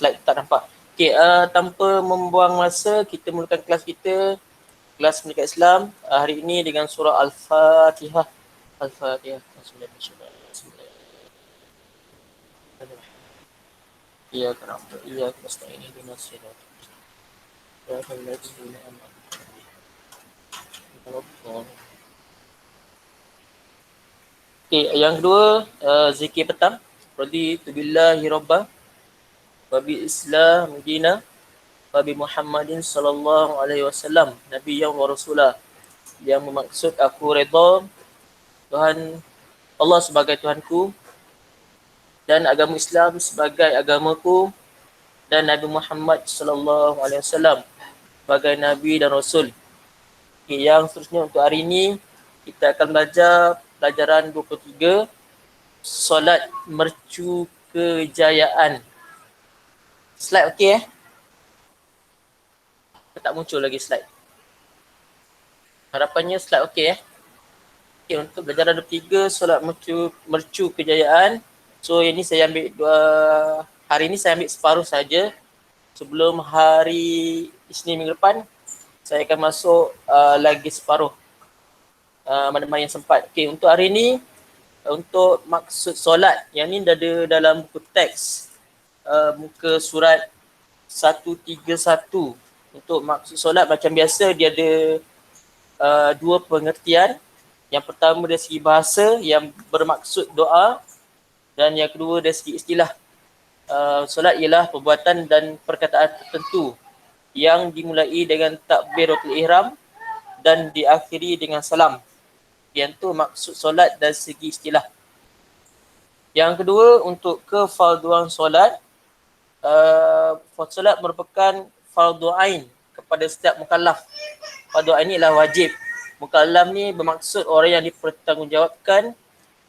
Slide tak nampak. Okay, tanpa membuang masa, kita mulakan kelas kita. Kelas Pendidikan Islam hari ini dengan surah Al-Fatihah. Al-Fatihah. Iya kenapa? Iya kita ini dengan sirat. Okay, yang kedua zikir petang. Raditu billahi rabbah wa bi islam dina wa bi Muhammadin sallallahu alaihi wasallam nabiyyan wa rasulah. Yang bermaksud aku redha Tuhan Allah sebagai Tuhanku dan agama Islam sebagai agamaku dan Nabi Muhammad sallallahu alaihi wasallam sebagai nabi dan rasul. Okay, yang seterusnya untuk hari ini kita akan belajar pelajaran 23 solat mercu kejayaan. Slide okey tak muncul lagi slide. Harapannya slide okey Okay, untuk pelajaran 23 solat mercu kejayaan. So ini saya ambil hari ini saya ambil separuh saja. Sebelum hari Isnin minggu depan saya akan masuk lagi separuh mana-mana yang sempat. Okay, untuk hari ini untuk maksud solat yang ni ada dalam buku teks muka surat 131. Untuk maksud solat macam biasa dia ada dua pengertian. Yang pertama dari segi bahasa yang bermaksud doa dan yang kedua dari segi istilah. Solat ialah perbuatan dan perkataan tertentu yang dimulai dengan takbiratul ihram dan diakhiri dengan salam. Yang tu maksud solat dari segi istilah. Yang kedua untuk kefalduan solat. Solat merupakan fardu ain kepada setiap mukallaf. Fardu ain ni ialah wajib. Mukallaf ni bermaksud orang yang dipertanggungjawabkan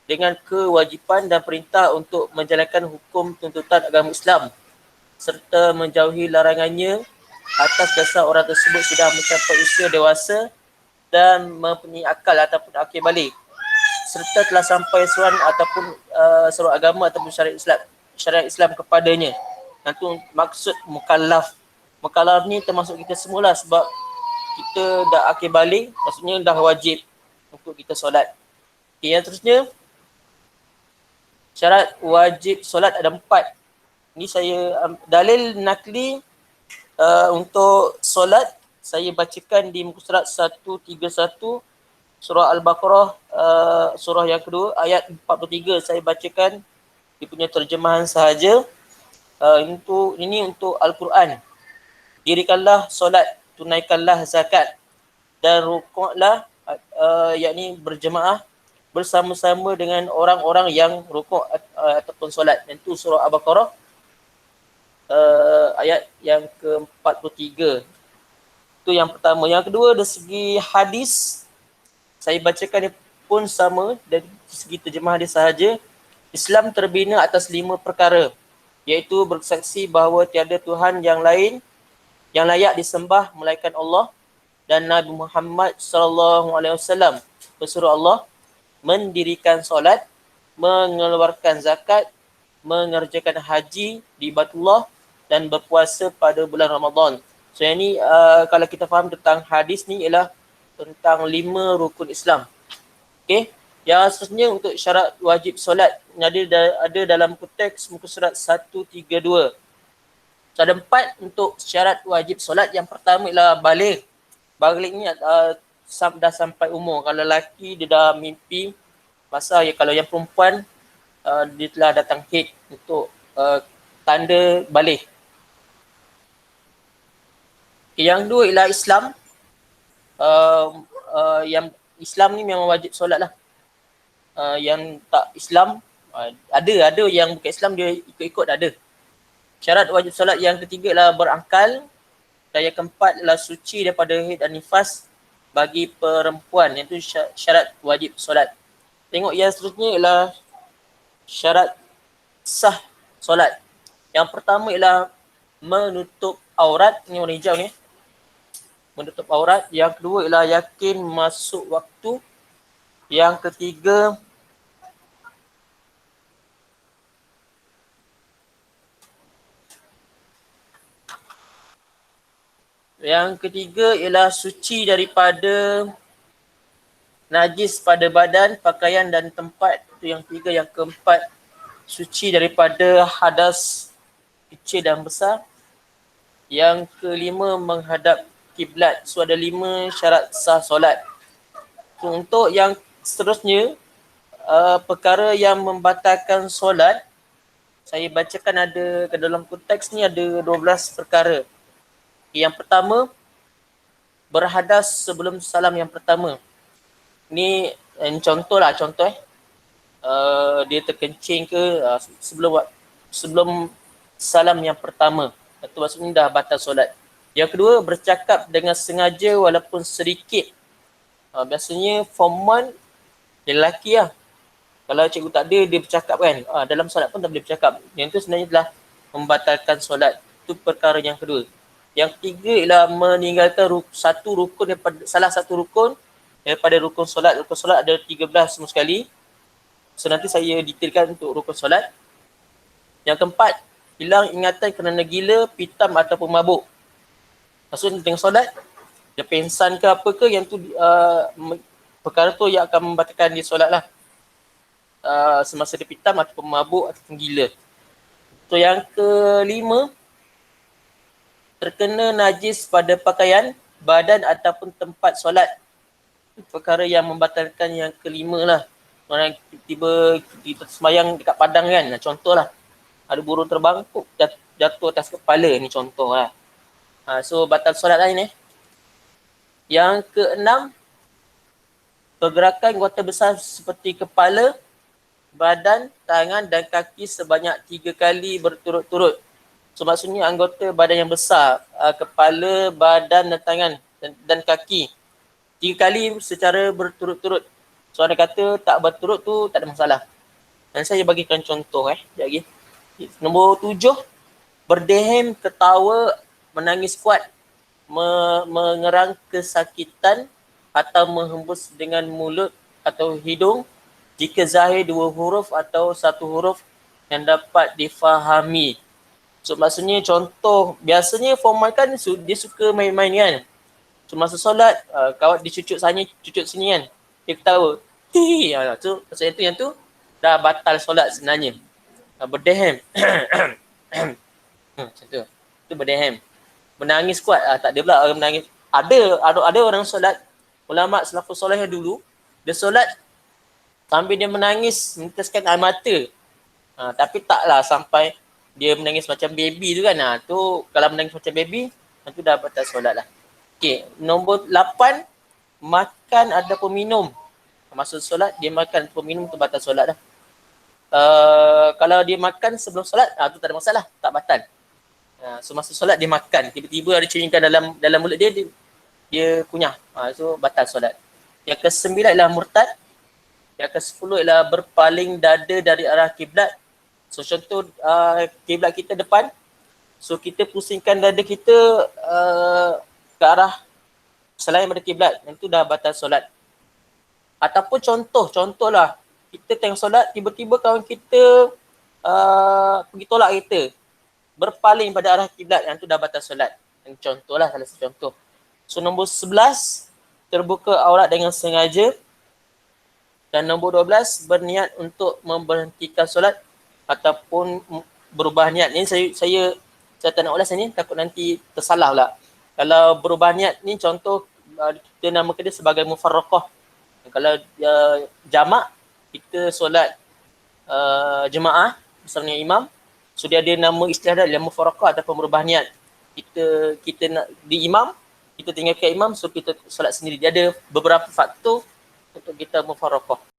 dengan kewajipan dan perintah untuk menjalankan hukum tuntutan agama Islam serta menjauhi larangannya atas dasar orang tersebut sudah mencapai usia dewasa dan mempunyai akal ataupun akil balik serta telah sampai seruan ataupun seruan agama ataupun syariat Islam kepadanya. Dan tu maksud mukallaf. Mukallaf ni termasuk kita semualah sebab kita dah akil balik, maksudnya dah wajib untuk kita solat. Okay, yang terusnya syarat wajib solat ada 4. Ni saya dalil nakli untuk solat saya bacakan di muka surat 131 surah Al-Baqarah surah yang kedua ayat 43. Saya bacakan dia punya terjemahan sahaja. Ini untuk Al-Quran. Dirikanlah solat, tunaikanlah zakat dan rukuklah yakni berjemaah bersama-sama dengan orang-orang yang rukuk ataupun solat. Itu surah Al-Baqarah ayat yang ke-43. Itu yang pertama. Yang kedua dari segi hadis saya bacakan dia pun sama dari segi terjemah dia sahaja. Islam terbina atas 5 perkara, iaitu bersaksi bahawa tiada Tuhan yang lain yang layak disembah melainkan Allah dan Nabi Muhammad sallallahu alaihi wasallam pesuruh Allah, mendirikan solat, mengeluarkan zakat, mengerjakan haji di Baitullah dan berpuasa pada bulan Ramadan. So yang ni kalau kita faham tentang hadis ni ialah tentang 5 rukun Islam. Okey. Yang seterusnya untuk syarat wajib solat ada dalam teks muka surat 132. So ada 4 untuk syarat wajib solat. Yang pertama ialah baligh. Baligh ni dah sampai umur. Kalau lelaki dia dah mimpi masa kalau yang perempuan dia telah datang haid untuk tanda baligh. Okay, yang dua ialah Islam. Yang Islam ni memang wajib solat lah. Yang tak Islam ada yang bukan Islam dia ikut-ikut ada. Syarat wajib solat yang ketiga ialah berakal dan yang keempat ialah suci daripada haid dan nifas bagi perempuan. Itu syarat wajib solat. Tengok yang seterusnya ialah syarat sah solat. Yang pertama ialah menutup aurat. Ini warna hijau ni. Menutup aurat. Yang kedua ialah yakin masuk waktu. Yang ketiga Yang ketiga ialah suci daripada najis pada badan, pakaian dan tempat. Itu yang ketiga. Yang keempat, suci daripada hadas kecil dan besar. Yang kelima, menghadap kiblat. So ada 5 syarat sah solat. So, untuk yang seterusnya, perkara yang membatalkan solat, saya bacakan ada ke dalam konteks ni ada 12 perkara. Yang pertama, berhadas sebelum salam yang pertama. Ni contoh lah, contoh dia terkencing ke sebelum salam yang pertama. Itu maksudnya dah batal solat. Yang kedua, bercakap dengan sengaja walaupun sedikit. Biasanya form 1 dia lelaki lah. Kalau cikgu tak ada, dia bercakap kan. Dalam solat pun tak boleh bercakap. Yang tu sebenarnya telah membatalkan solat. Itu perkara yang kedua. Yang ketiga ialah meninggalkan salah satu rukun daripada rukun solat. Rukun solat ada 13 semua sekali. So nanti saya detailkan untuk rukun solat. Yang keempat, hilang ingatan kerana gila, pitam ataupun mabuk. Maksudnya tengah solat, dia pengsan ke apa ke, yang tu perkara tu yang akan membatalkan dia solat lah. Semasa dia pitam ataupun mabuk ataupun gila. So yang kelima, terkena najis pada pakaian, badan ataupun tempat solat. Perkara yang membatalkan yang kelima lah. Orang tiba kita semayang dekat padang kan, contohlah ada burung terbang jatuh atas kepala, ni contoh lah. So batal solat lah ni. Yang keenam, pergerakan anggota besar seperti kepala, badan, tangan dan kaki sebanyak 3 kali berturut-turut. So maksudnya anggota badan yang besar, kepala, badan dan tangan dan kaki 3 kali secara berturut-turut. So ada kata tak berturut tu tak ada masalah. Dan saya bagikan contoh sekejap lagi. Nombor 7, berdehem, ketawa, menangis kuat, mengerang kesakitan atau menghembus dengan mulut atau hidung jika zahir 2 huruf atau 1 huruf yang dapat difahami. So maksudnya contoh, biasanya formal kan dia suka main-main kan. So masa solat, kawan dia cucuk sana, cucuk sini kan. Dia ketawa. So maksudnya yang tu dah batal solat sebenarnya. Berdehem. Macam tu. Itu berdehem. Menangis kuat. Tak ada pula orang menangis. Ada orang solat, ulama salafus soleh dulu, dia solat sambil dia menangis, meneteskan air mata. Tapi taklah sampai dia menangis macam baby tu kan. Tu kalau menangis macam baby, itu dah batal solat lah. Okay, nombor 8, makan ataupun minum. Maksud solat, dia makan ataupun minum tu batal solat dah. Kalau dia makan sebelum solat, tu tak ada masalah, tak batal. So masa solat dia makan, tiba-tiba ada ceringkan dalam mulut dia kunyah. So batal solat. Yang ke-9 ialah murtad. Yang ke-10 ialah berpaling dada dari arah kiblat. So contoh kiblat kita depan, so kita pusingkan dada kita ke arah selain daripada kiblat, yang tu dah batal solat. Ataupun contohlah, kita tengah solat, tiba-tiba kawan kita pergi tolak kita, berpaling pada arah kiblat, yang tu dah batal solat. Yang contohlah, salah satu contoh. So nombor 11, terbuka aurat dengan sengaja. Dan nombor 12, berniat untuk memberhentikan solat ataupun berubah niat. Ni saya tak nak ulas ni, takut nanti tersalah pula. Kalau berubah niat ni contoh, kita namakan dia sebagai mufarraqah. Kalau jamak, kita solat jemaah bersama dengan imam, so dia ada nama istilah dia mufarraqah ataupun berubah niat. Kita nak di imam, kita tinggalkan imam, so kita solat sendiri. Dia ada beberapa faktor untuk kita mufarraqah.